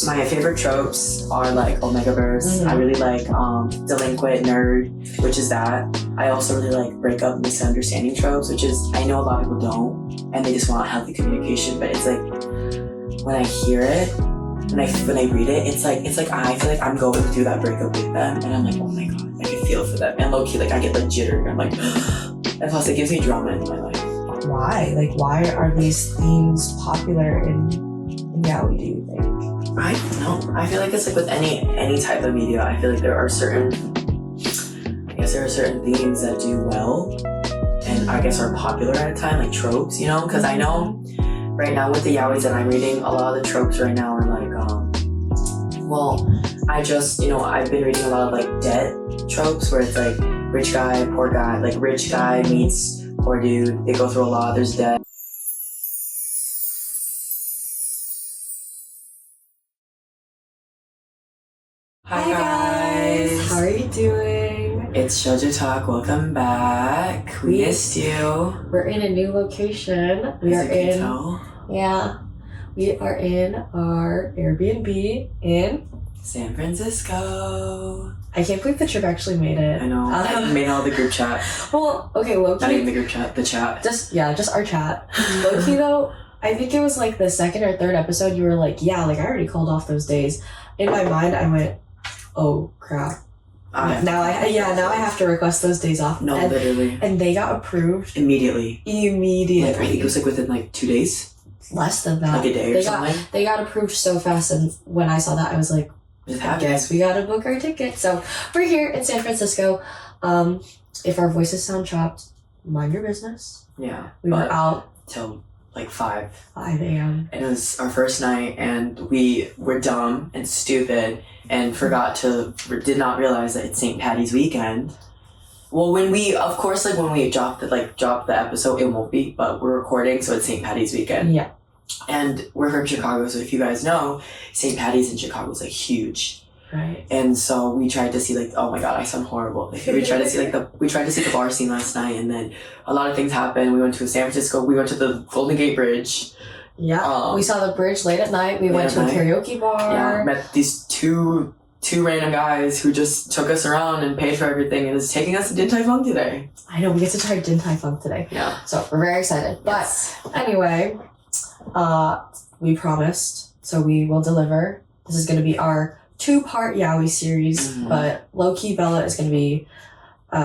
My favorite tropes are like Omegaverse. I really like delinquent nerd, which is that. I also really like breakup misunderstanding tropes, which is I know a lot of people don't, and they just want healthy communication. But it's like when I hear it, when I read it, it's like I feel like I'm going through that breakup with them, and I'm like, oh my god, I can feel for them. And low key, like I get like jittery. I'm like, and plus it gives me drama in my life. Why? Like, why are these themes popular in yaoi? Do you think? I don't know. I feel like it's like with any type of media. I feel like there are certain themes that do well, and I guess are popular at a time, like tropes. You know, because I know right now with the yaois that I'm reading, a lot of the tropes right now are like, I've been reading a lot of like debt tropes where it's like rich guy, poor guy, like rich guy meets poor dude. They go through a lot. There's debt. Hi guys! How are you doing? It's Shoujo Talk. Welcome back. We missed you. We're in a new location. We are in our Airbnb in San Francisco. I can't believe the trip actually made it. I know. I made all the group chat. Well, okay, low key. Not even the group chat, the chat. Just our chat. Low key though, I think it was like the second or third episode you were like, yeah, like I already called off those days. In my mind I went, oh crap. Now I have to request those days off. No, literally. And they got approved immediately. Like, I think it was like within like 2 days. Less than that. Like a day or something. They got approved so fast, and when I saw that I was like, I guess we gotta book our ticket. So we're here in San Francisco. If our voices sound chopped, mind your business. Yeah. We were out till like 5 a.m. And it was our first night, and we were dumb and stupid and did not realize that it's St. Patty's weekend. Well, when we drop the episode, it won't be, but we're recording, so it's St. Patty's weekend. Yeah. And we're from Chicago, so if you guys know, St. Patty's in Chicago is like huge. Right. And so we tried to see like, oh my god, I sound horrible. Like, we tried to see the bar scene last night, and then a lot of things happened. We went to San Francisco. We went to the Golden Gate Bridge. Yeah. We saw the bridge late at night. We went to a karaoke bar. Yeah. Met these two random guys who just took us around and paid for everything, and is taking us to Din Tai Fung today. I know, we get to try Din Tai Fung today. Yeah. So we're very excited. Yes. But anyway, we promised, so we will deliver. This is going to be our 2-part Yaoi series, but low-key Bella is going to be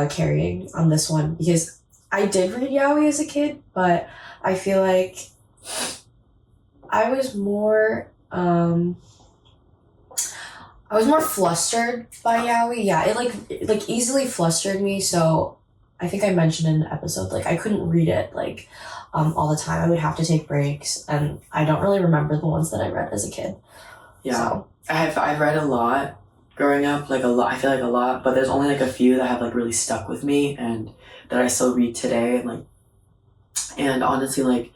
carrying on this one, because I did read Yaoi as a kid, but I feel like I was more flustered by yaoi. Yeah, it like easily flustered me. So I think I mentioned in an episode, like I couldn't read it like all the time. I would have to take breaks, and I don't really remember the ones that I read as a kid. Yeah, so. I've read a lot growing up, like a lot. I feel like a lot, but there's only like a few that have like really stuck with me and that I still read today. And honestly, like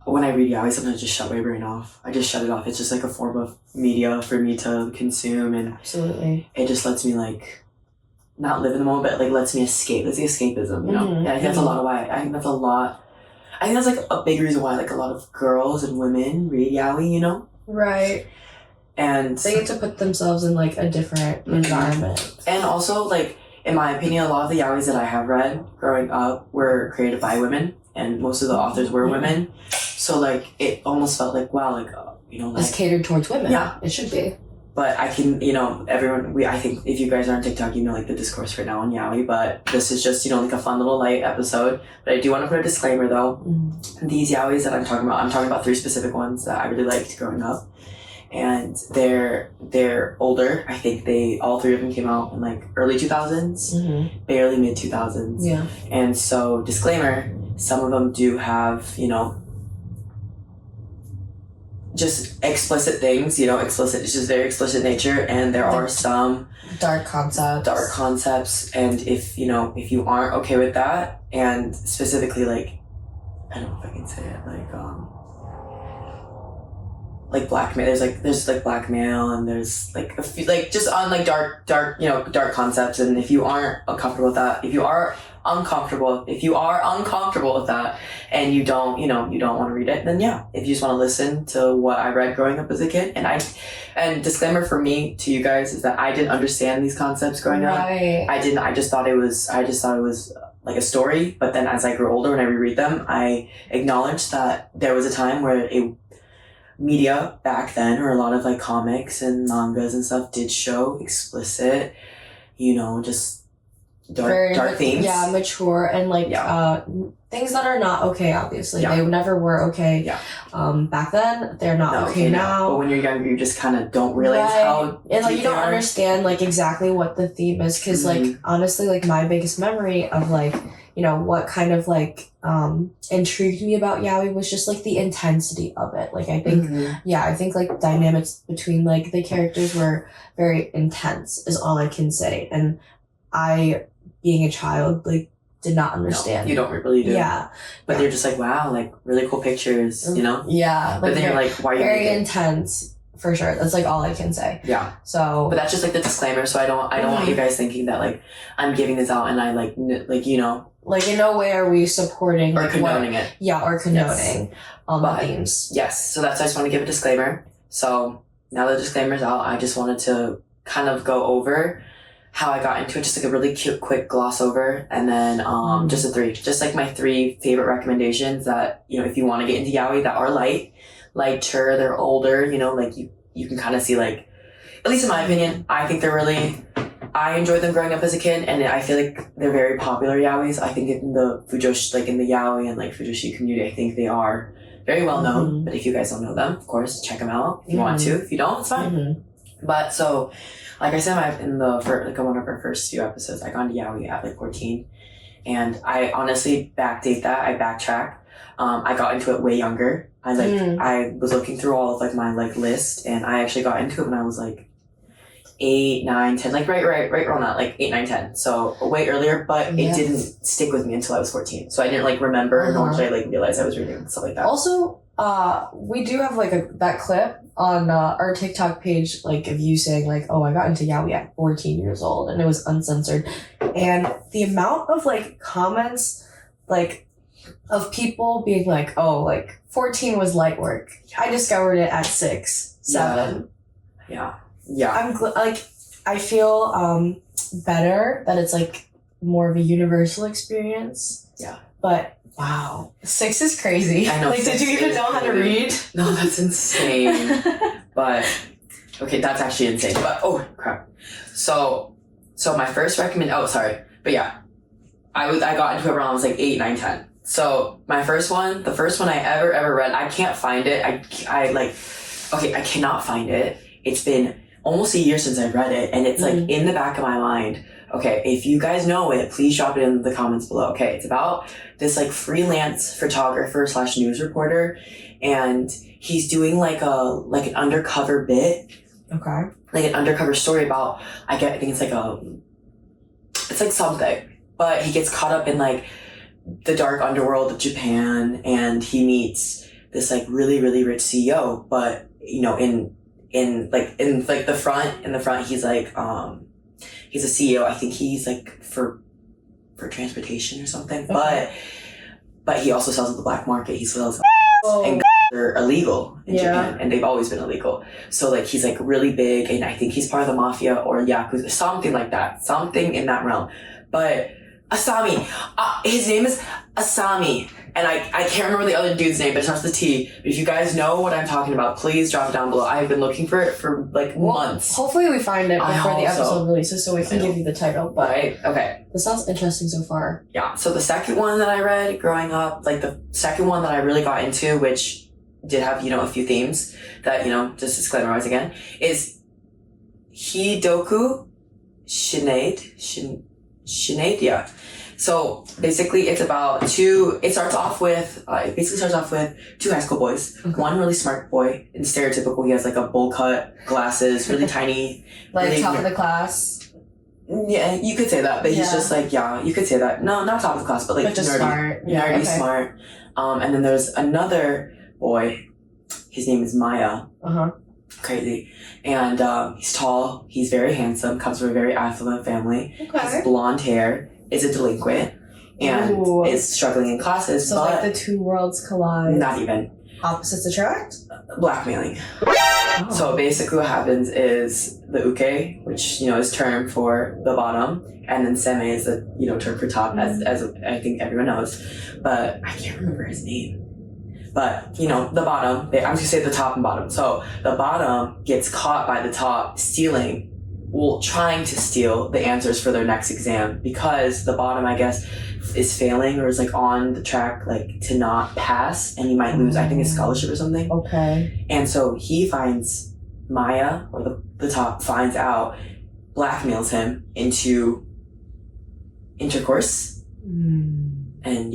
when I read yaoi, sometimes I just shut my brain off. I just shut it off. It's just like a form of media for me to consume, and Absolutely. It just lets me like not live in the moment, but like lets me escape. It's the escapism, you know. And I think that's a lot of why. I think that's like a big reason why like a lot of girls and women read yaoi, you know. Right. And they get to put themselves in like a different environment. And also, like in my opinion, a lot of the yaois that I have read growing up were created by women, and most of the authors were women. So like it almost felt like, wow, like like it's catered towards women. Yeah, it should be. But I can, I think if you guys are on TikTok, you know like the discourse right now on yaoi. But this is just like a fun little light episode. But I do want to put a disclaimer though. These yaois that I'm talking about 3 specific ones that I really liked growing up, and they're older. I think all 3 of them came out in like early 2000s, barely mid 2000s. Yeah. And so disclaimer, some of them do have just explicit things, it's just very explicit nature, and there are some dark concepts, and if you aren't okay with that, and specifically like, I don't know if I can say it, like blackmail, there's blackmail, and there's like a few, like just on like dark concepts, and if you aren't uncomfortable with that, if you are uncomfortable, if you are uncomfortable with that and you don't want to read it, then yeah, if you just want to listen to what I read growing up as a kid, and disclaimer for me to you guys is that I didn't understand these concepts growing up. I just thought it was like a story, but then as I grew older, when I reread them, I acknowledged that there was a time where media back then, or a lot of like comics and mangas and stuff, did show explicit, just dark themes. Yeah, mature and like things that are not okay. Obviously, they never were okay. Yeah. Back then, they're not okay now. But when you're younger, you just kind of don't realize how and like you don't understand like exactly what the theme is, because like honestly, like my biggest memory of like what kind of like intrigued me about yaoi was just like the intensity of it. Like I think I think like dynamics between like the characters were very intense is all I can say, and I, being a child, like did not understand. No, you don't really do. Yeah. But they're just like, wow, like really cool pictures, Yeah. But then you're like, why are you very intense, for sure. That's like all I can say. Yeah. So. But that's just like the disclaimer. So I don't want you guys thinking that like I'm giving this out and I like like in no way are we supporting or like, condoning it. Yeah, or condoning the themes. Yes. So that's why I just want to give a disclaimer. So now the disclaimer's out, I just wanted to kind of go over how I got into it, just like a really cute, quick gloss over, and then just like my 3 favorite recommendations that if you want to get into yaoi that are lighter, they're older, like you can kind of see like, at least in my opinion, I think they're really. I enjoyed them growing up as a kid, and I feel like they're very popular yaois. I think in the fujoshi, like in the yaoi and like fujoshi community, I think they are very well known. But if you guys don't know them, of course, check them out if you want to. If you don't, it's fine. But so. Like I said, in one of our first few episodes, I got into yaoi at like 14, and I honestly backdate that. I backtrack. I got into it way younger. I was looking through all of like my like list, and I actually got into it when I was like 8, 9, 10, like right around that, like 8, 9, 10. So way earlier, but it didn't stick with me until I was 14. So I didn't like remember, nor did I like realize I was reading stuff like that. Also, we do have like that clip on our TikTok page, like of you saying like, oh, I got into yaoi at 14 years old, and it was uncensored, and the amount of like comments, like of people being like, oh, like 14 was light work. I discovered it at 6, 7. Yeah. I'm like, I feel better that it's like more of a universal experience. Yeah. But wow, 6 is crazy. I know. Like, did you even know how to read? No, that's insane. But okay, that's actually insane. But oh crap. So my first but yeah, I got into it around I was like 8, 9, 10. So the first one I ever read, I can't find it. I cannot find it. It's been almost a year since I read it, and it's like in the back of my mind. Okay, if you guys know it, please drop it in the comments below. Okay, it's about this like freelance photographer / news reporter, and he's doing like an undercover bit. Okay. Like an undercover story about I think it's like something, but he gets caught up in like the dark underworld of Japan, and he meets this like really really rich CEO, but in the front he's like he's a CEO. I think he's like for transportation or something. Okay. But he also sells at the black market. He sells and they're illegal in Japan, and they've always been illegal. So like he's like really big, and I think he's part of the mafia or yakuza, something like that, something in that realm. But Asami, his name is Asami, and I can't remember the other dude's name, but it starts with a T. But if you guys know what I'm talking about, please drop it down below. I've been looking for it for like months. Hopefully we find it before the episode releases, so we can give you the title. But right? Okay. This sounds interesting so far. Yeah. So the second one that I read growing up, like the second one that I really got into, which did have a few themes that just disclaimer-wise again, is Hidoku Shinade. Yeah. So basically it starts off with two high school boys. Okay. One really smart boy, and stereotypical, he has like a bowl cut, glasses, really tiny. Like really, top of the class? Yeah, you could say that, but he's just like, you could say that. No, not top of the class, but like just nerdy. Smart. Yeah, nerdy, okay. Smart. And then there's another boy, his name is Maya. Uh-huh. Crazy. And he's tall, he's very handsome, comes from a very affluent family. Okay. Has blonde hair, is a delinquent, and Ooh. is struggling in classes. So but like the two worlds collide. not even. Opposites attract? Blackmailing. Oh. So basically what happens is the uke, which, is term for the bottom, and then seme is the, term for top, as I think everyone knows. But I can't remember his name. But, the bottom, I'm just going to say the top and bottom. So the bottom gets caught by the top trying to steal the answers for their next exam, because the bottom, I guess, is failing or is like on the track like to not pass, and he might lose, I think, his scholarship or something. Okay. And so he finds Maya, or the top finds out, blackmails him into intercourse. And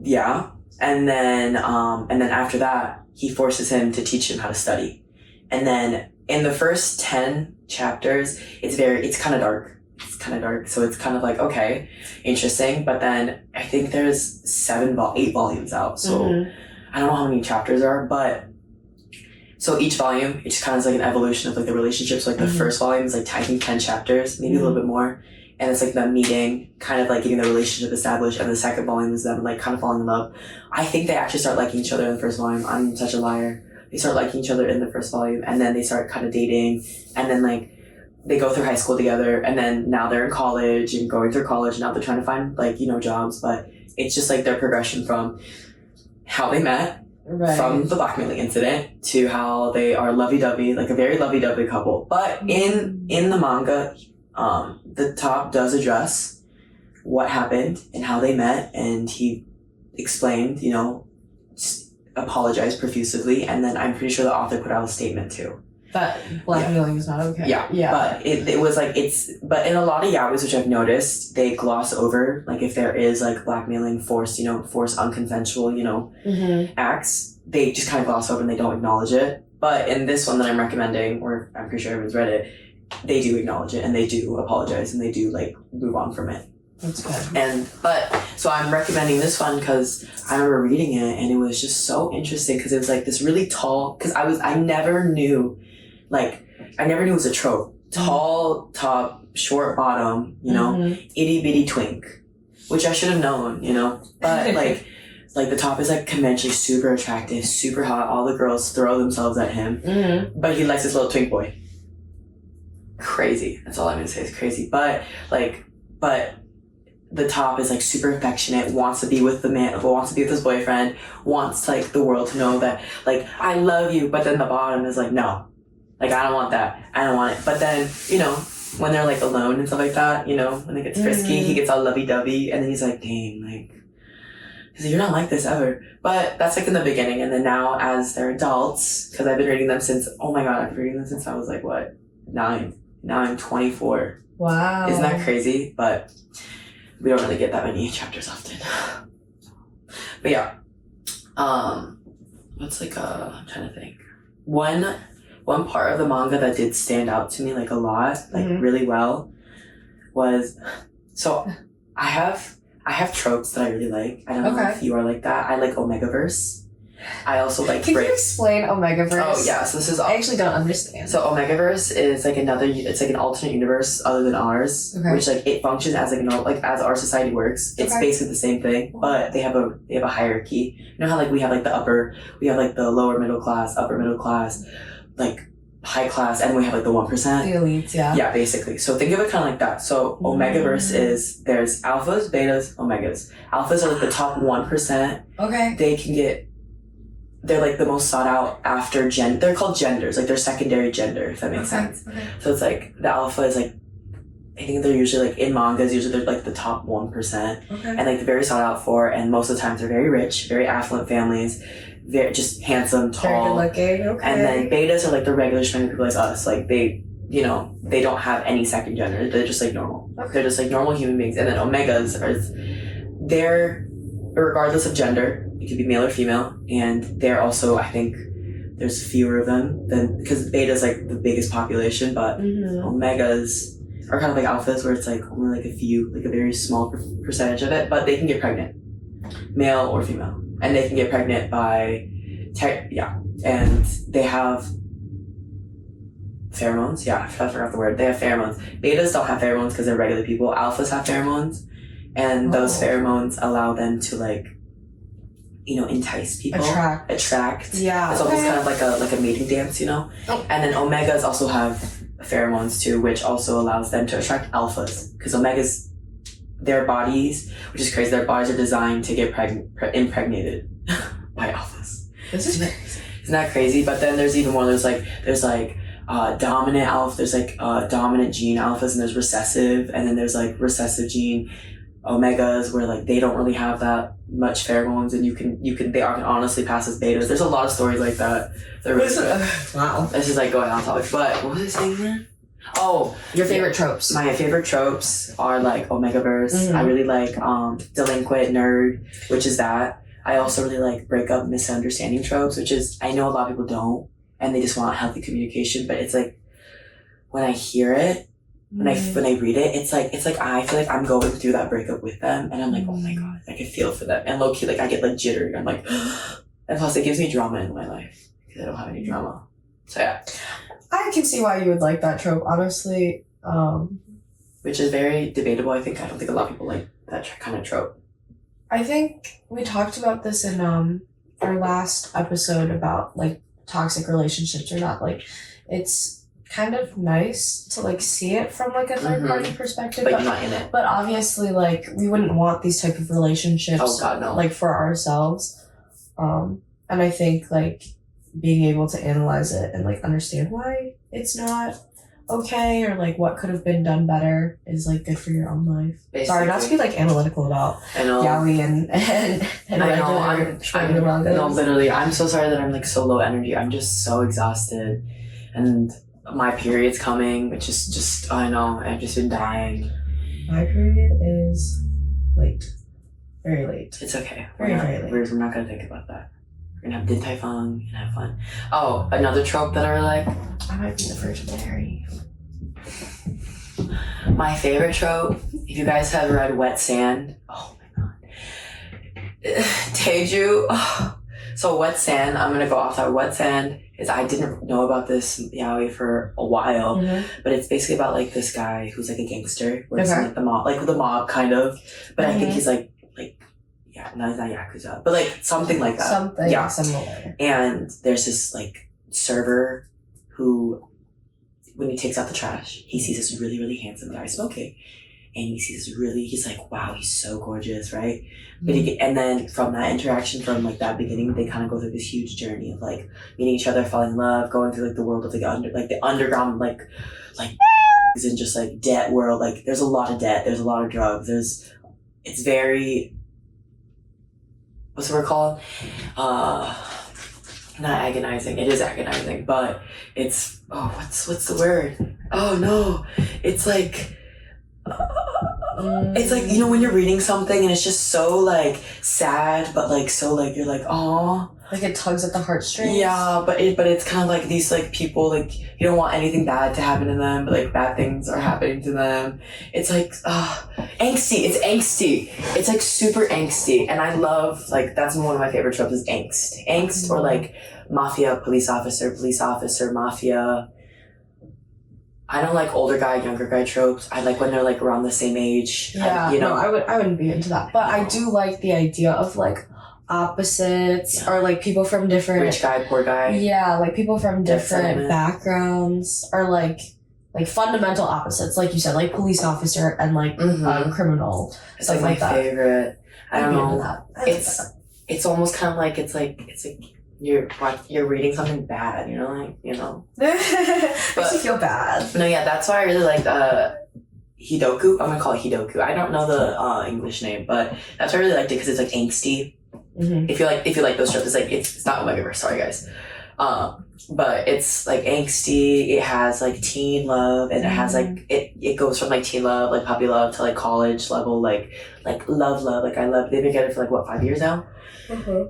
yeah. And then after that, he forces him to teach him how to study. And then in the first 10 chapters, it's kind of dark. So it's kind of like, okay, interesting. But then I think there's 8 volumes out. So I don't know how many chapters there are, but so each volume, it's kind of like an evolution of like the relationships. So, like the first volume is like, I think 10 chapters, maybe a little bit more. And it's like them meeting, kind of like getting the relationship established. And the second volume is them like kind of falling in love. I think they actually start liking each other in the first volume. I'm such a liar. They start liking each other in the first volume, and then they start kind of dating, and then like they go through high school together, and then now they're in college and going through college. Now they're trying to find like, jobs, but it's just like their progression from how they met, from the blackmailing incident, to how they are lovey-dovey, like a very lovey-dovey couple. But in the manga, the top does address what happened and how they met, and he explained, apologized profusely, and then I'm pretty sure the author put out a statement too. That blackmailing is not okay. Yeah. But it was like, but in a lot of yaois, which I've noticed, they gloss over, like if there is like blackmailing, forced unconsensual, acts, they just kind of gloss over and they don't acknowledge it. But in this one that I'm recommending, or I'm pretty sure everyone's read it, they do acknowledge it, and they do apologize, and they do like move on from it. That's good. So I'm recommending this one because I remember reading it, and it was just so interesting, because it was like this really tall, because I never knew it was a trope. Tall top, short bottom, itty bitty twink, which I should have known, but like the top is like conventionally super attractive, super hot, all the girls throw themselves at him, but he likes this little twink boy. Crazy. That's all I'm gonna say is crazy. But the top is like super affectionate, wants to be with the man, wants to be with his boyfriend, wants like the world to know that like, I love you. But then the bottom is like, no, like I don't want that. I don't want it. But then, when they're like alone and stuff like that, when it gets frisky, he gets all lovey-dovey, and then he's like, dang, like, he's like, you're not like this ever. But that's like in the beginning. And then now as they're adults, because I've been reading them since, oh my God, I've been reading them since I was like, 9? Now I'm 24. Wow. Isn't that crazy? But we don't really get that many chapters often. But yeah. What's like, I'm trying to think. One part of the manga that did stand out to me like a lot, like really well, was, so I have tropes that I really like. I don't know if you are like that. I like Omegaverse. I also like Can you explain Omegaverse? Oh yeah, so this is, I actually don't understand. So Omegaverse is like it's like an alternate universe other than ours, which like it functions as like as our society works. It's basically the same thing, but they have a hierarchy. You know how like we have like we have like the lower middle class, upper middle class, like high class, and we have like the 1%. The elites, yeah. Yeah, basically. So think of it kind of like that. So Omegaverse is, there's alphas, betas, omegas. Alphas are like the top 1%. Okay. They're like the most sought out after they're called genders, like they're secondary gender, if that makes sense. Okay. So it's like the alpha is like, I think they're usually like in mangas, usually they're like the top 1%. And like they're very sought out for, and most of the times they're very rich, very affluent families, very just handsome, tall. Very good looking, And then betas are like the regular straight people like us, like they don't have any second gender, they're just like normal. They're just like normal human beings. And then omegas they're regardless of gender, it could be male or female, and they're also, I think, there's fewer of them because beta's like the biggest population, but omegas are kind of like alphas, where it's like only like a few, like a very small percentage of it, but they can get pregnant, male or female, and they can get pregnant by, and they have pheromones. Yeah, I forgot the word. They have pheromones. Betas don't have pheromones because they're regular people. Alphas have pheromones. and those pheromones allow them to like, entice people, attract. Yeah, it's almost kind of like a mating dance, And then omegas also have pheromones too, which also allows them to attract alphas, because omegas, their bodies, which is crazy, their bodies are designed to get impregnated by alphas. This is crazy. Isn't that crazy? But then there's even more. There's dominant alpha. There's dominant gene alphas, and there's recessive, and then there's like recessive gene omegas where like they don't really have that much pheromones, and they can honestly pass as betas. There's a lot of stories like that. They're really good. Wow. This is like going on topic, but what was I saying there? Oh, your favorite tropes. My favorite tropes are like omegaverse. Mm-hmm. I really like delinquent nerd, which is that. I also really like breakup misunderstanding tropes, which is, I know a lot of people don't, and they just want healthy communication, but it's like, when I hear it, when I read it, it's like I feel like I'm going through that breakup with them, and I'm like, oh my god, I can feel for them, and low key, like I get like jittery. I'm like, and plus it gives me drama in my life because I don't have any drama. So yeah, I can see why you would like that trope, honestly. Which is very debatable. I don't think a lot of people like that kind of trope. I think we talked about this in our last episode about like toxic relationships or not. Like, it's kind of nice to like see it from like a third party perspective, but you're not in it. But obviously, like, we wouldn't want these type of relationships. Oh God, no. Like for ourselves, and I think like being able to analyze it and like understand why it's not okay, or like what could have been done better is like good for your own life. Basically. Sorry, not to be like analytical about yaoi and I know, regular mangas. No, literally, I'm so sorry that I'm like so low energy. I'm just so exhausted, and my period's coming, which is just, I know, I've just been dying. My period is late, very late. It's okay. Very late. We're not gonna think about that. We're gonna have Din Tai Fung and have fun. Oh, another trope that I really like. I might be the Virgin Mary. My favorite trope, if you guys have read Wet Sand, oh my god. Teju, so Wet Sand, I'm gonna go off that. Wet Sand is, I didn't know about this yaoi for a while, but it's basically about like this guy who's like a gangster, works in like the mob kind of, but I think he's like, yeah, no, he's not Yakuza, but like something like that. Something similar. And there's this like server who, when he takes out the trash, he sees this really, really handsome guy smoking. And he sees he's like, wow, he's so gorgeous, right? But and then from that interaction, from like that beginning, they kind of go through this huge journey of like meeting each other, falling in love, going through like the world of the underground, like and just like debt world. Like there's a lot of debt, there's a lot of drugs, it's very, what's the word called? Not agonizing. It is agonizing, but it's, what's the word? Oh no, it's like, it's like, when you're reading something and it's just so like sad, but like so like you're like, oh, like it tugs at the heartstrings. Yeah, but it's kind of like these like people, like you don't want anything bad to happen to them, but like bad things are happening to them. It's like angsty. It's angsty. It's like super angsty, and I love, like, that's one of my favorite tropes is angst, or like mafia, police officer, mafia. I don't like older guy, younger guy tropes. I like when they're like around the same age. Yeah, I wouldn't be into that. But I do like the idea of like opposites, or like people from different, rich guy, poor guy. Yeah, like people from different backgrounds, or like fundamental opposites, like you said, like police officer and like criminal. It's like my favorite. I don't know. That. It's almost kind of like it's like you're reading something bad, Makes you feel bad. No, yeah, that's why I really like Hidoku. I'm gonna call it Hidoku. I don't know the English name, but that's why I really liked it, because it's like angsty. If you like those tropes, it's like it's not omegaverse. Sorry guys, but it's like angsty. It has like teen love, and it has like it goes from like teen love, like puppy love, to like college level, like love. Like I love. They've been together for like what, 5 years now.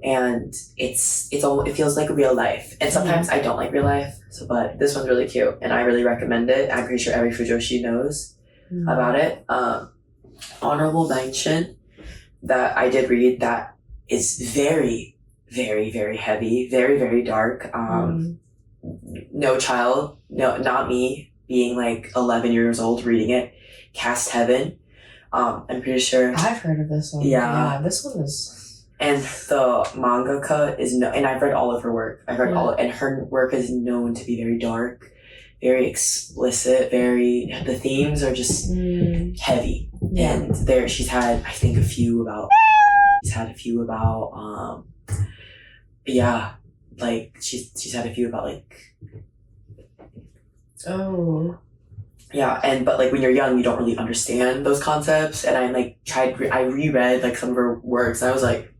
And it feels like real life, and sometimes I don't like real life, but this one's really cute and I really recommend it. I'm pretty sure every fujoshi knows about it. Honorable mention that I did read that is very, very, very heavy, very, very dark. Not me being like 11 years old reading it. Cast Heaven. I'm pretty sure. I've heard of this one. Yeah. This one is. And the mangaka is and I've read all of her work. I've read and her work is known to be very dark, very explicit, the themes are just heavy. Yeah. And she's had, I think, a few about, she's had a few about, like, oh. Yeah, but like when you're young, you don't really understand those concepts. And I like I reread like some of her works, and I was like,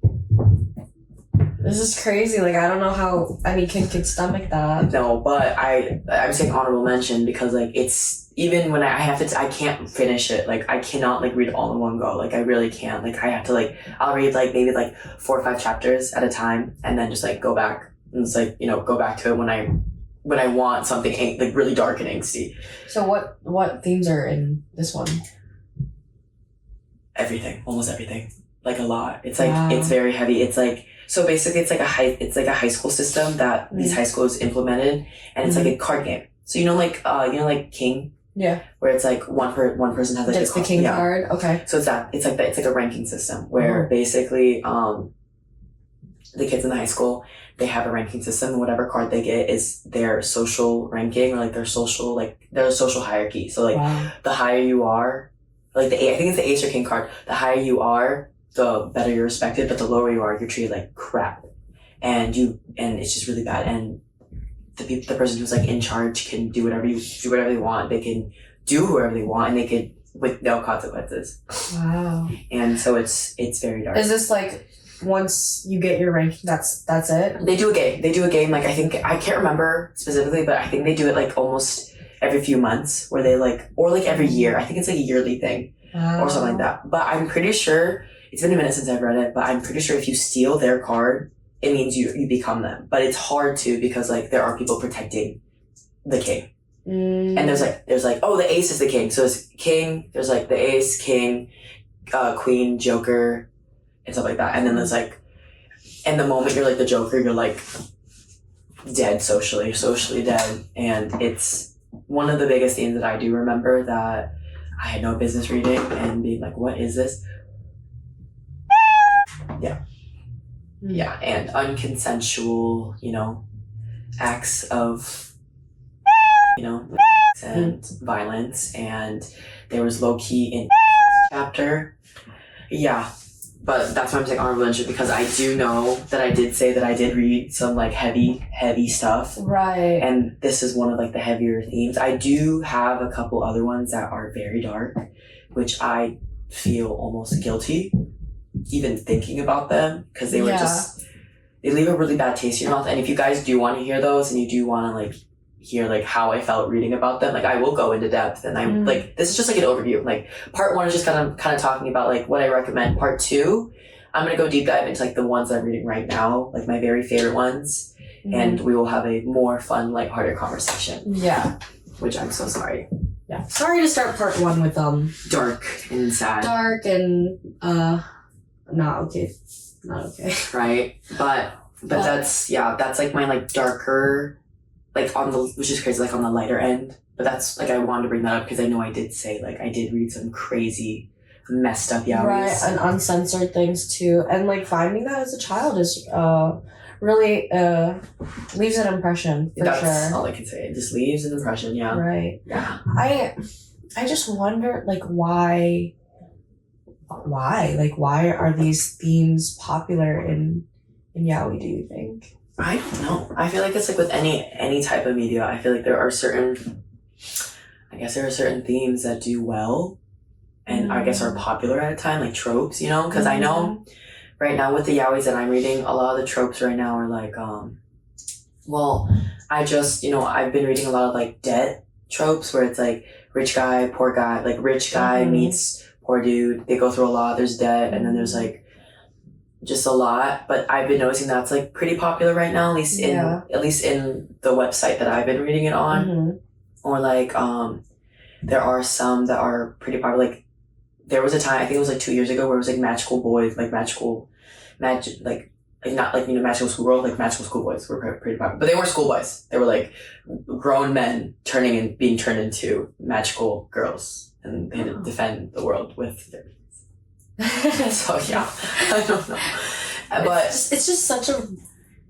this is crazy. Like, I don't know how any kid could stomach that. No, but I'm saying honorable mention because like it's even when I can't finish it. Like I cannot like read it all in one go. Like I really can't. Like I have to like I'll read like maybe like 4 or 5 chapters at a time, and then just like go back and it's like go back to it when I want something like really dark and angsty. So what themes are in this one? Everything, almost everything, like a lot. It's like It's very heavy. It's like. So basically, it's like a high school system that these high schools implemented, and it's like a card game. So like King, where it's like one person has like it's the King card. Okay. So it's like a ranking system where basically the kids in the high school, they have a ranking system, and whatever card they get is their social ranking or like their social hierarchy. So like the higher you are, like I think it's the Ace or King card. The higher you are, the better you're respected, but the lower you are, you're treated like crap, and it's just really bad. And the person who's like in charge can do whatever they want. They can do whoever they want, and they could with no consequences. Wow. And so it's very dark. Is this like once you get your ranking, that's it? They do a game. Like I think I can't remember specifically, but I think they do it like almost every few months, where they like or like every year. I think it's like a yearly thing or something like that. But I'm pretty sure. It's been a minute since I've read it, but I'm pretty sure if you steal their card, it means you become them. But it's hard to because like there are people protecting the king. And there's like the ace is the king. So it's king, there's like the ace, king, queen, joker, and stuff like that. And then there's like and the moment you're like the joker, you're like dead socially dead. And it's one of the biggest themes that I do remember that I had no business reading and being like, what is this? Yeah, and unconsensual, acts of, and violence, and there was low-key in chapter. Yeah, but that's why I'm saying honorable mention, because I do know that I did say that I did read some, like, heavy stuff. Right. And this is one of, like, the heavier themes. I do have a couple other ones that are very dark, which I feel almost guilty even thinking about them, because they were they leave a really bad taste in your mouth. And if you guys do want to hear those, and you do want to like hear like how I felt reading about them, like I will go into depth. And I'm like, this is just like an overview. Like part 1 is just kind of talking about like what I recommend. Part 2, I'm gonna go deep dive into like the ones I'm reading right now, like my very favorite ones, and we will have a more fun, lighthearted conversation. Yeah. Which I'm so sorry. Yeah. Sorry to start part 1 with dark and sad. Dark and not okay. Right? But that's like my like darker, like on the, which is crazy, like on the lighter end. But that's like, I wanted to bring that up because I know I did say like I did read some crazy messed up yaois. Right, and uncensored things too. And like finding that as a child is really leaves an impression for That's sure. That's all I can say. It just leaves an impression, yeah. Right. Yeah. I just wonder like why are these themes popular in yaoi, do you think? I don't know. I feel like it's like with any type of media, I feel like there are certain themes that do well and I guess are popular at a time, like tropes, because I know right now with the yaois that I'm reading, a lot of the tropes right now are like I've been reading a lot of like debt tropes where it's like rich guy, poor guy, like rich guy meets poor dude, they go through a lot, there's debt, and then there's like just a lot. But I've been noticing that's like pretty popular right now, at least in the website that I've been reading it on. Or like there are some that are pretty popular. Like there was a time, I think it was like 2 years ago, where it was like magical boys, like magical schoolgirls, like magical schoolboys were pretty popular. But they weren't schoolboys. They were like grown men being turned into magical girls. and they defend the world with their so yeah, I don't know. But it's just such a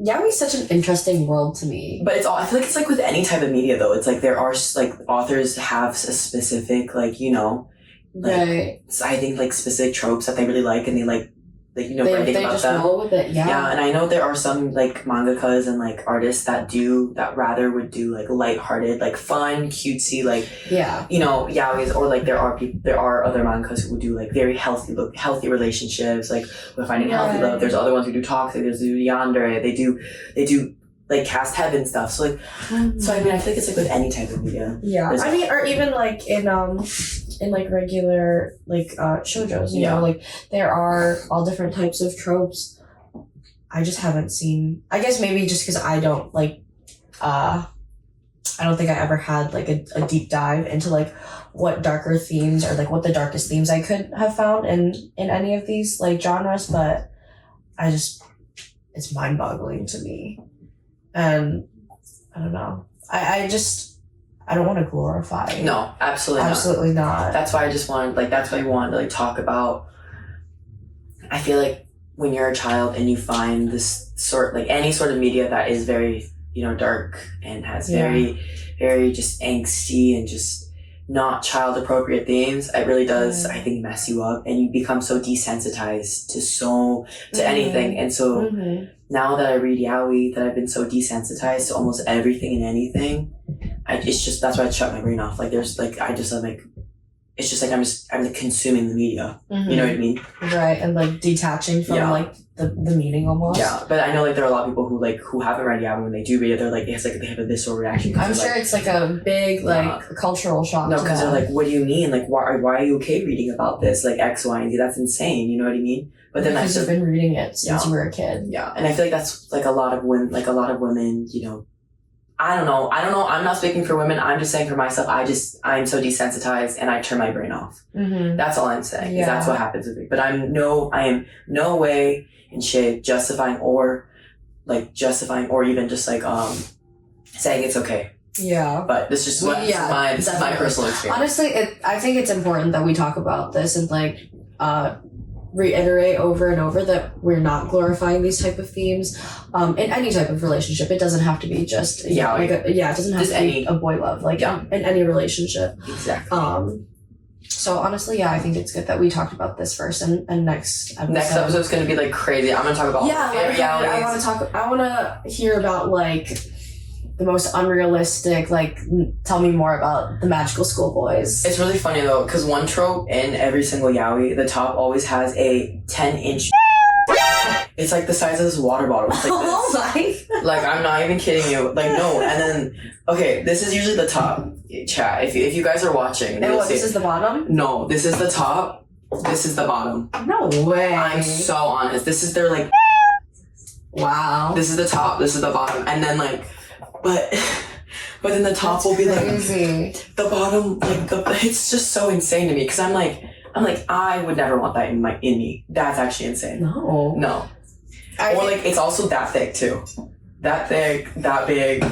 yaoi is such an interesting world to me. But it's all, I feel like it's like with any type of media though. It's like there are like authors have a specific like, you know, like, right. I think like specific tropes that they really like, and they like you know, writing they about just them. roll with it, yeah. Yeah, and I know there are some like mangakas and like artists that rather would do like lighthearted, like fun, cutesy, like yeah, you know, yaois, or like there are other mangakas who would do like very healthy relationships, like we're finding healthy love. There's other ones who do toxic. There's do yandere. They do like cast heaven stuff. So like, so I mean, I think it's like with any type of media. Yeah, I mean, or even like in like regular like shoujos, you know, like there are all different types of tropes. I just haven't seen. I guess maybe just because I don't like. I don't think I ever had like a deep dive into like what darker themes or like what the darkest themes I could have found in any of these like genres, but I just it's mind boggling to me, and I don't know. I don't want to glorify. No, absolutely not. That's why I just wanted, like, that's why we wanted to, like, talk about, I feel like when you're a child and you find this like, any sort of media that is very, you know, dark and has very, very just angsty and just not child appropriate themes, it really does, I think, mess you up, and you become so desensitized to anything. And so now that I read yaoi, that I've been so desensitized to almost everything and anything, it's just, that's why I shut my brain off. Like there's like, I'm like, it's just like I'm like consuming the media. You know what I mean? Right, and like detaching from like the meaning almost. Yeah, but I know like there are a lot of people who haven't read yaoi, when they do read it, they're like, it's like they have a visceral reaction. I'm sure it's like a big like cultural shock. No, because they're like, what do you mean? Like, why are you okay reading about this? Like X, Y, and Z. That's insane. You know what I mean? But then because you've been reading it since you were a kid. Yeah, and I feel like that's like a lot of women, you know. I don't know. I'm not speaking for women. I'm just saying for myself. I'm so desensitized and I turn my brain off. That's all I'm saying. Yeah. That's what happens with me. But I am no way in shape justifying or even just like, saying it's okay. Yeah. But this is just this is my personal experience. Honestly, I think it's important that we talk about this and like, reiterate over and over that we're not glorifying these type of themes in any type of relationship. It doesn't have to be just it doesn't have to be a boy love, like in any relationship. Exactly. So honestly, I think it's good that we talked about this first, and next episode's gonna be like crazy. I'm gonna talk about I want to hear about like the most unrealistic, like, tell me more about the magical schoolboys. It's really funny though, because one trope in every single yaoi, the top always has a 10-inch. It's like the size of this water bottle. It's like this. Oh my! Like, I'm not even kidding you. Like, no. And then, okay, this is usually the top. Chat, if you guys are watching. And this is the bottom? No, this is the top. This is the bottom. No way. I'm so honest. This is their, like. Wow. This is the top. This is the bottom. And then, like. But then the top will be crazy. Like the bottom, like it's just so insane to me, because I'm like I would never want that in me. That's actually insane. No. Or like it's also that thick too, that thick, that big.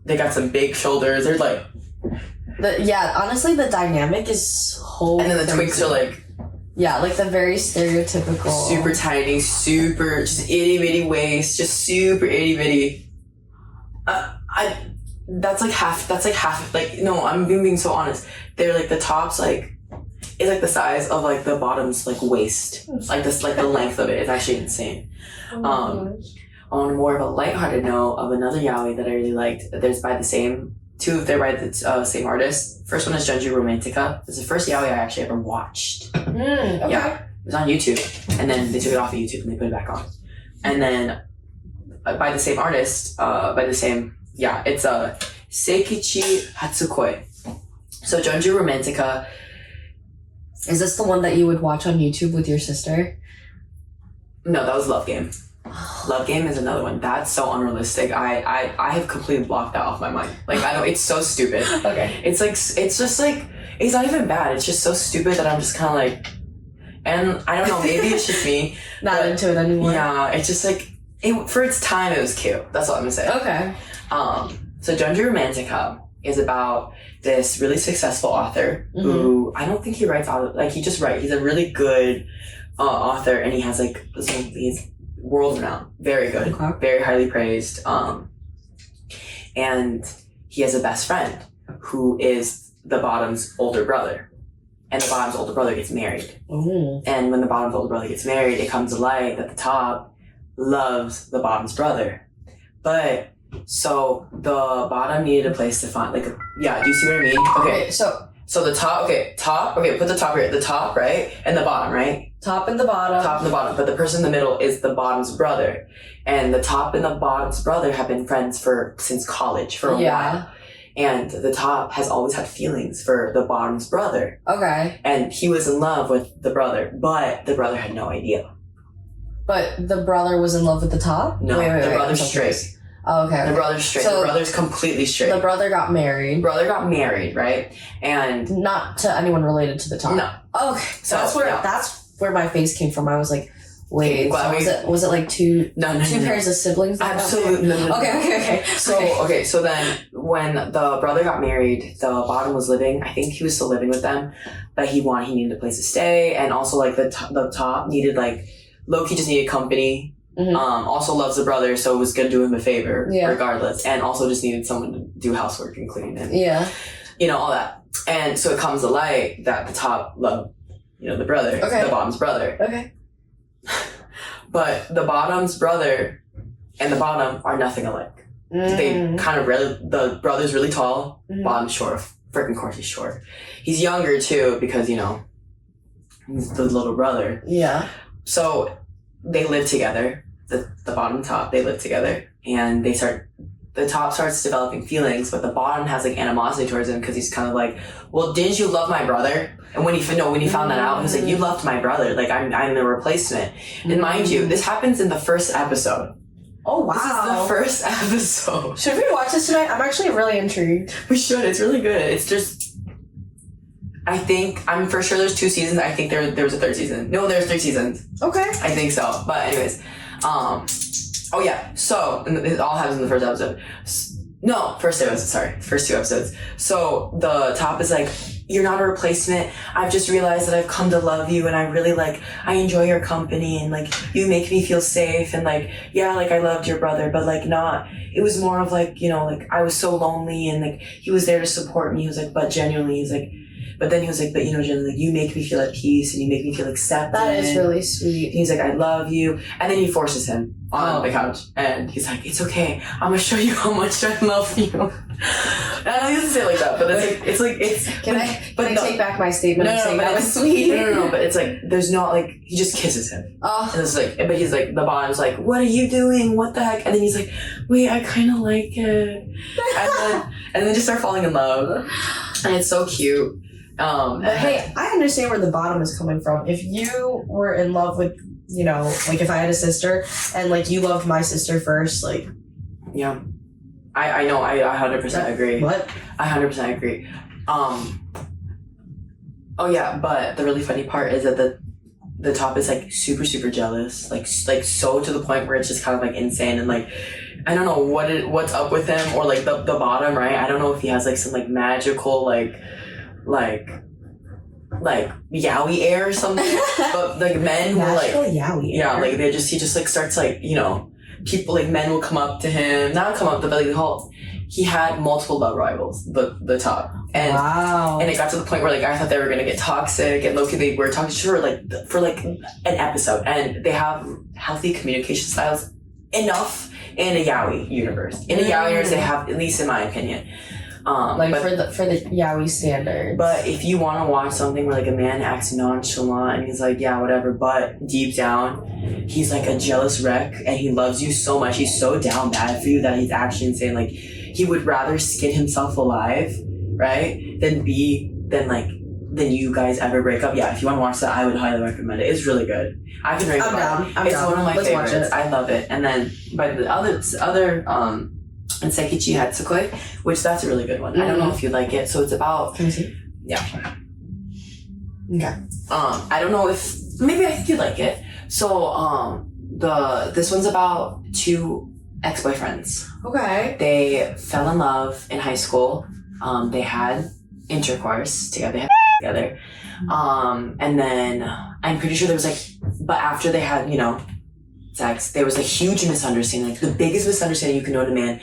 They got some big shoulders. They're like. Honestly, the dynamic is so. And then the twigs are like. Yeah, like the very stereotypical. Super tiny, super, just itty bitty waist, just super itty bitty. That's like half, like, no, I'm being so honest. They're like, the tops, like, it's like the size of like the bottom's like waist. Like this, like the length of it is actually insane. On more of a lighthearted note of another yaoi that I really liked, there's by the same, they're by the same artist. First one is Junju Romantica. It's the first yaoi I actually ever watched. Okay. Yeah, it was on YouTube, and then they took it off of YouTube and they put it back on. And then by the same artist, it's Seikichi Hatsukoi. So Junju Romantica. Is this the one that you would watch on YouTube with your sister? No, that was Love Game. Love Game is another one. That's so unrealistic. I have completely blocked that off my mind. Like, I know, it's so stupid. Okay. It's like, it's just like, it's not even bad. It's just so stupid that I'm just kind of like, and I don't know, maybe it's just me. Not into it anymore. Yeah, it's just like, for its time, it was cute. That's all I'm gonna say. Okay. So Junju Romantica, is about this really successful author who I don't think he writes out like he just writes. He's a really good author, and he has like he's world renowned, very good, very highly praised. And he has a best friend who is the bottom's older brother. And the bottom's older brother gets married. Ooh. And when the bottom's older brother gets married, it comes to light that the top loves the bottom's brother. But, so the bottom needed a place to find, like, yeah, do you see what I mean? Okay, so the top, put the top here. The top, right? And the bottom, right? Top and the bottom. Top and the bottom. But the person in the middle is the bottom's brother. And the top and the bottom's brother have been friends since college for a while. And the top has always had feelings for the bottom's brother. Okay. And he was in love with the brother, but the brother had no idea. But the brother was in love with the top? No, the brother's straight. Oh, okay. The brother's straight. So the brother's completely straight. The brother got married. Right? And not to anyone related to the top. No. Okay. So that's where my face came from. I was like, wait, was it like two pairs of siblings? Absolutely. Okay. So then when the brother got married, the bottom was living, I think he was still living with them, but he needed a place to stay, and also like the top needed like, Loki just needed company. Mm-hmm. Also loves the brother, so it was gonna do him a favor regardless, and also just needed someone to do housework and clean and all that. And so it comes to light that the top loved the brother, the bottom's brother. Okay. But the bottom's brother and the bottom are nothing alike. They kind of the brother's really tall, bottom's short. Freaking course he's short. He's younger too because, he's the little brother. Yeah. So they live together, the bottom and top, they live together, and the top starts developing feelings, but the bottom has like animosity towards him because he's kind of like, well, didn't you love my brother? And when he found that out, he's like, you loved my brother. Like, I'm the replacement. And mind you, this happens in the first episode. Oh, wow. This is the first episode. Should we watch this tonight? I'm actually really intrigued. We should. It's really good. It's just, I'm for sure there's 2 seasons. I think there was a 3rd season. No, there's 3 seasons. Okay. I think so. But anyways, oh yeah, so, and it all happens in the first episode. First 2 episodes. So the top is like, you're not a replacement. I've just realized that I've come to love you, and I really I enjoy your company, and like, you make me feel safe, and like, yeah, like I loved your brother, but like it was more of like, I was so lonely, and like, he was there to support me. He was like, but genuinely, he's like, but then he was like, but generally, like, you make me feel at peace, and you make me feel accepted. That is really sweet. And he's like, I love you. And then he forces him on the couch, and he's like, it's okay. I'm gonna show you how much I love you. And I know he doesn't say it like that, but Can I take back my statement of saying that was sweet? No, but it's like, there's not like, he just kisses him. Oh. And it's like, but he's like, the bottom's like, what are you doing? What the heck? And then he's like, wait, I kind of like it. and then just start falling in love. And it's so cute. But hey, I understand where the bottom is coming from. If you were in love with, like if I had a sister and like you loved my sister first, like. Yeah. I know, I 100% agree. What? I 100% agree. Oh yeah, but the really funny part is that the top is like super, super jealous. Like so to the point where it's just kind of like insane, and like, I don't know what's up with him, or like the bottom, right? I don't know if he has like some like magical like yaoi air or something. But like men who like yaoi air. Yeah, like he just like starts like, people like men will come up to him, not come up to, but like he had multiple love rivals, the top. And wow. And it got to the point where like I thought they were gonna get toxic, and low-key they were toxic for an episode, and they have healthy communication styles enough in a yaoi universe. In a yaoi universe they have, at least in my opinion. For the yaoi standards. But if you want to watch something where like a man acts nonchalant and he's like, yeah, whatever, but deep down he's like a jealous wreck, and he loves you so much, he's so down bad for you that he's actually insane. Like, he would rather skin himself alive, right, than you guys ever break up. Yeah, if you want to watch that, I would highly recommend it. It's really good. I can rate it. I'm down. It's one of my Let's favorites. watch it. I love it. And then by the other and Sekichi Hatsukoi, which that's a really good one. I don't know if you like it. So it's about. Can you see? Yeah. Okay. I don't know if maybe I think you'd like it. So this one's about 2 ex-boyfriends. Okay. They fell in love in high school. they had intercourse together, they had together. And then I'm pretty sure there was like, but after they had, you know, sex, there was a huge misunderstanding, like the biggest misunderstanding you can know in a man.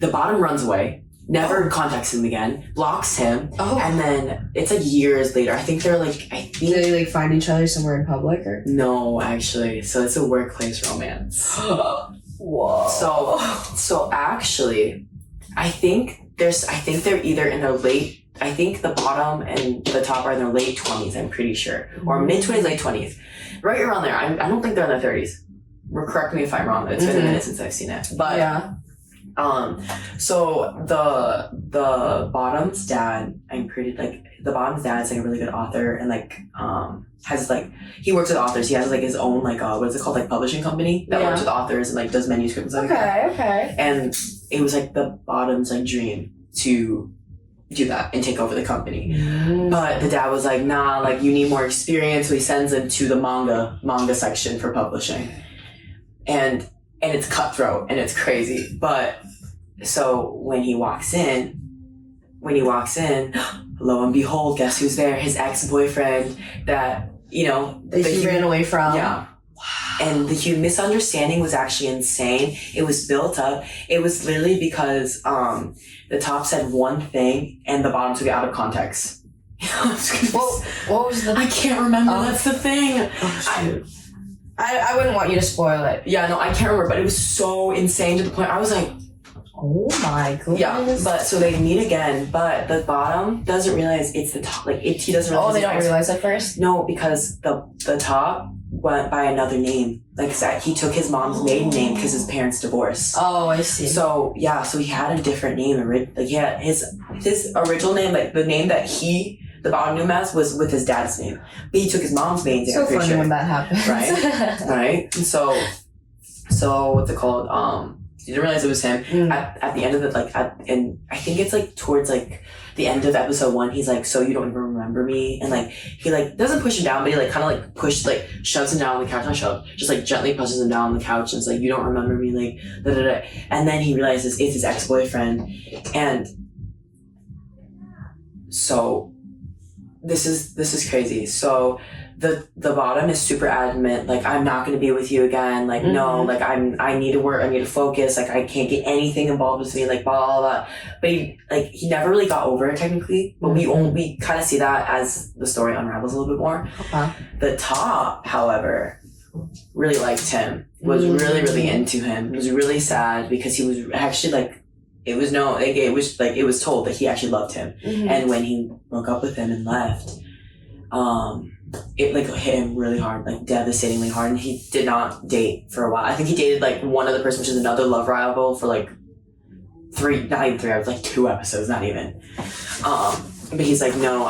The bottom runs away, never contacts him again, blocks him, and then it's like years later. I think they're like, Do they like find each other somewhere in public or? No, actually. So it's a workplace romance. Whoa. So actually, I think they're either in their late, I think the bottom and the top are in their late 20s, I'm pretty sure. Or mid-20s, late 20s. Right around there. I don't think they're in their 30s. Correct me if I'm wrong. It's been a minute since I've seen it. But yeah. So the bottom's dad, I'm pretty like the bottom's dad is like a really good author and like has like he works with authors. He has like his own like what is it called, like publishing company that works with authors and like does manuscripts and stuff. Okay. And it was like the bottom's like dream to do that and take over the company. But the dad was like, nah, like you need more experience. So he sends him to the manga section for publishing. And it's cutthroat and it's crazy. But so when he walks in, lo and behold, guess who's there? His ex-boyfriend that, you know, that he ran away from. Yeah. Wow. And the misunderstanding was actually insane. It was built up. It was literally because the top said one thing and the bottom took it out of context. Well, what was the... I can't remember. That's the thing. Oh, shoot. I wouldn't want you to spoil it. Yeah, no, I can't remember, but it was so insane to the point I was like, oh my goodness. Yeah, but so they meet again, but the bottom doesn't realize it's the top. Like he doesn't realize. Oh, they don't realize at first? No, because the top went by another name. Like he took his mom's maiden name because his parents divorced. Oh, I see. So yeah, so he had a different name. Like he had his original name, like the name that the bottom knew him as was with his dad's name, but he took his mom's maiden name. So funny when that happens, right? Right. And so what's it called? He didn't realize it was him. At the end of it, and I think it's like towards like the end of episode 1, he's like, so you don't even remember me? And like he like doesn't push him down, but he like kind of like shoves him down on the couch, not shove, just like gently pushes him down on the couch and it's like, you don't remember me, like da da da. And then he realizes it's his ex-boyfriend, and so this is crazy. So the bottom is super adamant, like, I'm not going to be with you again. Like, no, like, I need to work. I need to focus. Like, I can't get anything involved with me, like, blah, blah, blah. But he never really got over it technically, but we kind of see that as the story unravels a little bit more. Okay. The top, however, really liked him, was really, really into him, was really sad because he was actually like, it was told that he actually loved him. And when he broke up with him and left, it like hit him really hard, like devastatingly hard, and he did not date for a while. I think he dated like one other person, which is another love rival, for like not even 3 hours, like 2 episodes, not even. But he's like, no,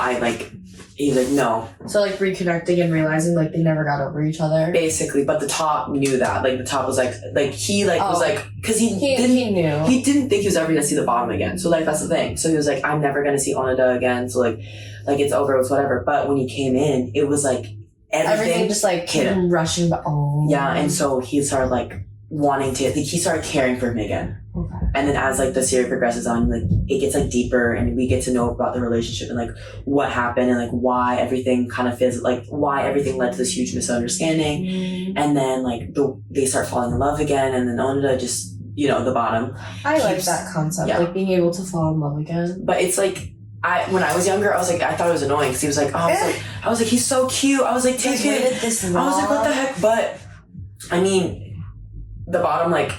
he's like, no. So like reconnecting and realizing like they never got over each other. Basically, but the top knew that. Like the top was like he was like, because he knew. He didn't think he was ever gonna see the bottom again. So like that's the thing. So he was like, I'm never gonna see Onada again. So like it's over, it's whatever. But when he came in, it was like everything just like hit him, rushing back. Oh. Yeah, and so he started like wanting to. Like, he started caring for him again. Okay. And then as like the series progresses on, like it gets like deeper, and we get to know about the relationship and like what happened and like why everything kind of feels like why everything led to this huge misunderstanding. And then like they start falling in love again, and then Onada just, you know, the bottom. I like that concept, like being able to fall in love again. But it's like when I was younger, I was like, I thought it was annoying because he was like, I was like, he's so cute. I was like, take it. I was like, what the heck? But I mean, the bottom, like,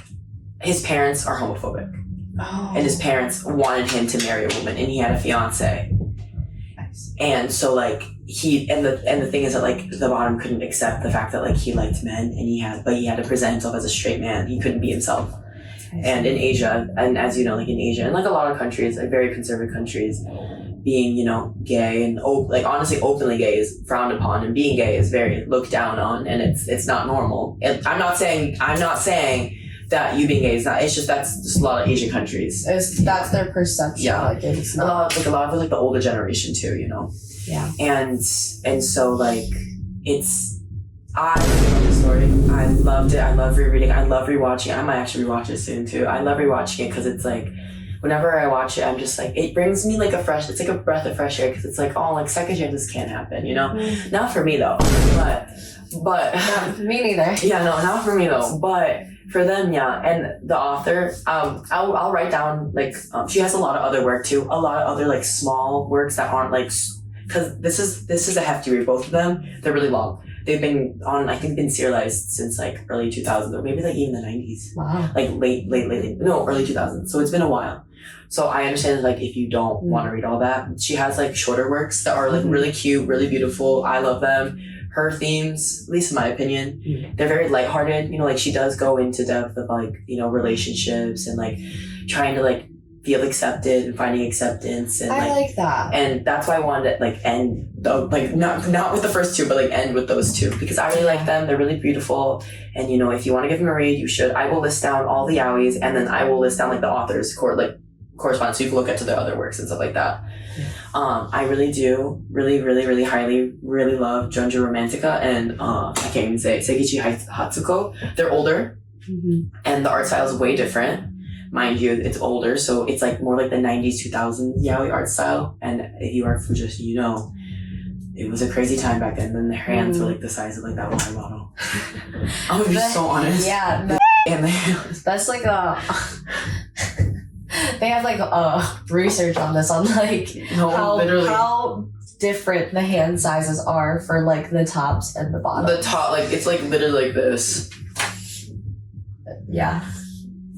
his parents are homophobic. Oh. And his parents wanted him to marry a woman, and he had a fiance. Nice. And so like the thing is that like the bottom couldn't accept the fact that like he liked men, and he had to present himself as a straight man. He couldn't be himself. And in Asia, and as you know, like in Asia and like a lot of countries, like very conservative countries, being, you know, gay and like honestly openly gay is frowned upon, and being gay is very looked down on, and it's not normal. And I'm not saying that you being gay is not. It's just that's just a lot of Asian countries. That's their perception. Yeah, like it's not. A lot of like the older generation too, you know. Yeah. And so like I love the story. I loved it. I love rereading. I love rewatching. I might actually rewatch it soon too. I love rewatching it because it's like whenever I watch it, I'm just like, it brings me like it's like a breath of fresh air, because it's like, oh, like second chances can't happen, you know? Not for me though, but me neither. Yeah, no, not for me though, but for them, yeah. And the author, I'll write down like, she has a lot of other work too, a lot of other like small works that aren't like, because this is a hefty read, both of them. They're really long. They've been been serialized since like early 2000s, or maybe like even the 90s. Wow. Like early 2000s. So it's been a while. So I understand like if you don't want to read all that, she has like shorter works that are like really cute, really beautiful. I love them. Her themes, at least in my opinion, they're very lighthearted. You know, like she does go into depth of like, you know, relationships and like trying to like feel accepted and finding acceptance, and I like that. And that's why I wanted to like end like not with the first two, but like end with those two, because I really like them. They're really beautiful, and you know, if you want to give them a read, you should. I will list down all the yaois, and then I will list down like the authors correspondence, so you can look into their other works and stuff like that. I really do really highly really love Junjo Romantica and I can't even say it, Seikichi Hatsuko. They're older, and the art style is way different. Mind you, it's older, so it's like more like the 90s, 2000s yaoi art style. And if you are Fujoshi, you know, it was a crazy time back then. Then their hands were like the size of like that water bottle. I'm gonna be so honest. Yeah, no, And that's like they have like research on this, on like how different the hand sizes are for like the tops and the bottom. The top, like it's like literally like this. Yeah.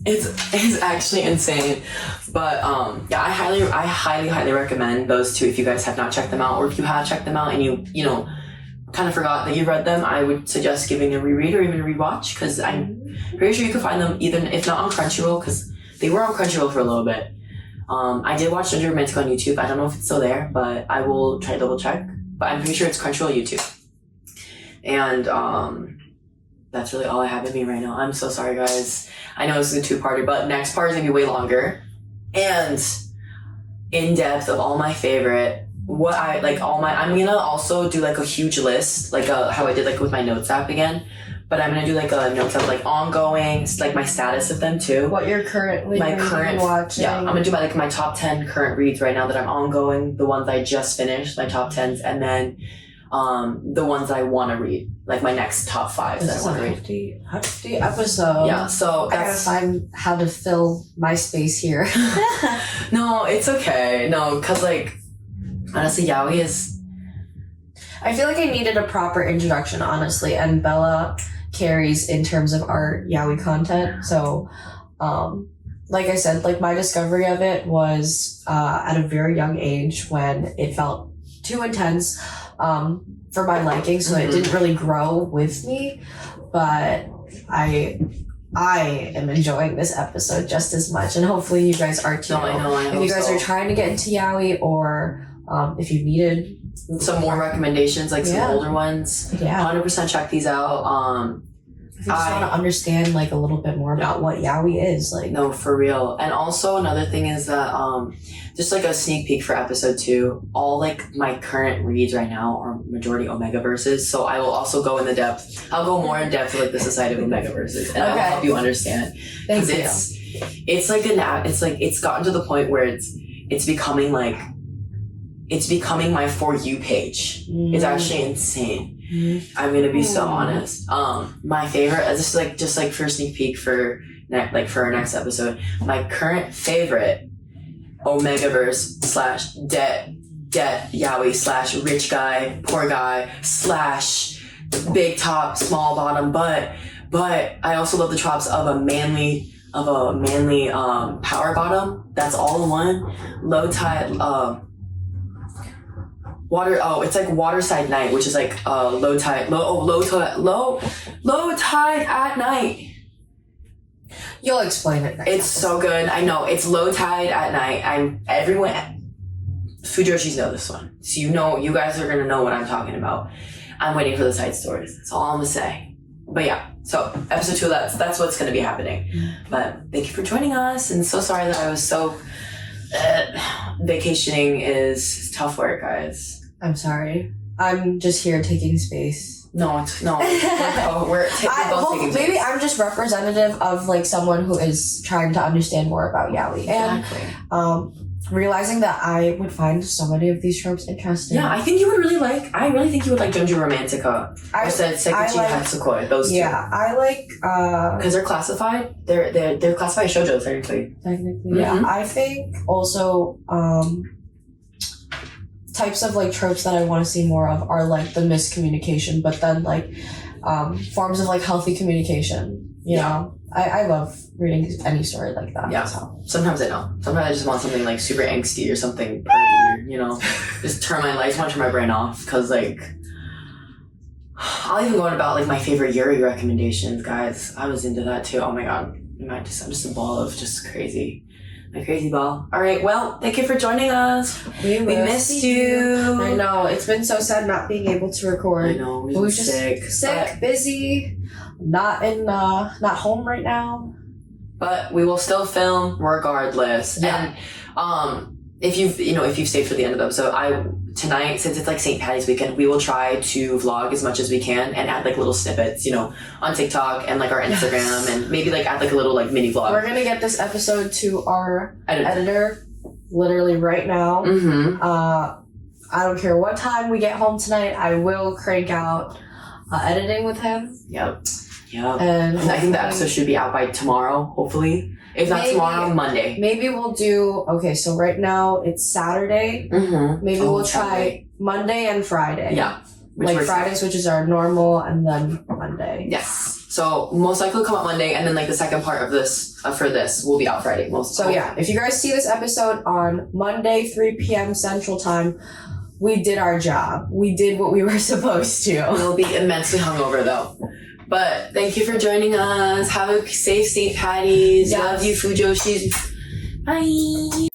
It's actually insane, but yeah, I highly recommend those two if you guys have not checked them out, or if you have checked them out and you know kind of forgot that you read them. I would suggest giving a reread or even a rewatch, because I'm pretty sure you can find them either, if not on Crunchyroll, because they were on Crunchyroll for a little bit. I did watch Junjo Romantica on YouTube. I don't know if it's still there, but I will try to double check. But I'm pretty sure it's Crunchyroll YouTube. And that's really all I have in me right now. I'm so sorry, guys. I know this is a 2-parter, but next part is gonna be way longer and in depth of all my favorite. What I like, I'm gonna also do like a huge list, like how I did like with my notes app again. But I'm gonna do like a notes app, like ongoing, like my status of them too. What you're currently watching. Yeah, I'm gonna do my top 10 current reads right now that I'm ongoing, the ones I just finished, my top 10s, and then the ones that I want to read, like my next top 5 that I want to read. Hefty episode. Yeah, so I gotta find how to fill my space here. No, it's okay. No, because like honestly, yaoi is. I feel like I needed a proper introduction, honestly, and Bella carries in terms of our yaoi content. So, like I said, like my discovery of it was at a very young age when it felt too intense for my liking, so it didn't really grow with me. But I am enjoying this episode just as much, and hopefully you guys are too. No, I know. If you guys are trying to get into yaoi, or if you needed some more recommendations, like some older ones, 100% check these out. If you just want to understand like a little bit more about what yaoi is, like. No, for real. And also another thing is that just like a sneak peek for episode 2, all like my current reads right now are majority omega verses, so I will also go into depth. I'll go more in depth with like the Society of Omega verses, and I will help you understand. Thank you. It's like it's gotten to the point where it's becoming my For You page. It's actually insane. I'm gonna be so honest. My favorite, just like for a sneak peek for our next episode, my current favorite Omegaverse / debt yaoi / rich guy, poor guy / big top, small bottom, but I also love the tropes of a manly power bottom that's all in one, low tide it's like Waterside Night, which is like low tide at night. You'll explain it next It's so good. I know. It's low tide at night. Everyone Fujoshis know this one. So you guys are gonna know what I'm talking about. I'm waiting for the side stories. That's all I'm gonna say. But yeah, so episode 2, that's what's gonna be happening. But thank you for joining us, and so sorry that I was so vacationing is tough work, guys. I'm sorry. I'm just here taking space. No, we're both taking maybe tips. I'm just representative of like someone who is trying to understand more about yaoi and realizing that I would find so many of these tropes interesting. Yeah, I think you would really like. I really think you would like Junju Romantica. I said Sekichi Hatsukoi. Those two. Yeah, I like because they're classified. They're classified as shoujo technically. Yeah. I think also types of like tropes that I want to see more of are like the miscommunication, but then like forms of like healthy communication. You know, I love reading any story like that. Yeah. So. Sometimes I don't. Sometimes I just want something like super angsty or something pretty, you know. Just turn my lights, want to turn my brain off. Cause like, I'll even go on about like my favorite Yuri recommendations, guys. I was into that too. Oh my god. I'm just a ball of just crazy. My crazy ball. Alright, well, thank you for joining us. We missed you. I know. It's been so sad not being able to record. I know, we're just sick, busy, not home right now. But we will still film regardless. Yeah. And if you've stayed for the end of the episode, tonight, since it's like St. Patty's weekend, we will try to vlog as much as we can and add like little snippets, on TikTok and like our Instagram and maybe like add like a little like mini vlog. We're gonna get this episode to our editor literally right now. Mm-hmm. I don't care what time we get home tonight, I will crank out editing with him. Yep. And I think the episode should be out by tomorrow, hopefully. If not tomorrow, Monday. Maybe we'll do, so right now it's Saturday. Mm-hmm. Maybe we'll try Monday and Friday. Yeah. Like Fridays, which is our normal, and then Monday. Yes. So most likely will come out Monday, and then like the second part of this, for this, will be out Friday. If you guys see this episode on Monday, 3 p.m. Central Time, we did our job. We did what we were supposed to. We'll be immensely hungover though. But thank you for joining us. Have a safe St. Patty's. Yes. Love you, Fujoshis. Bye.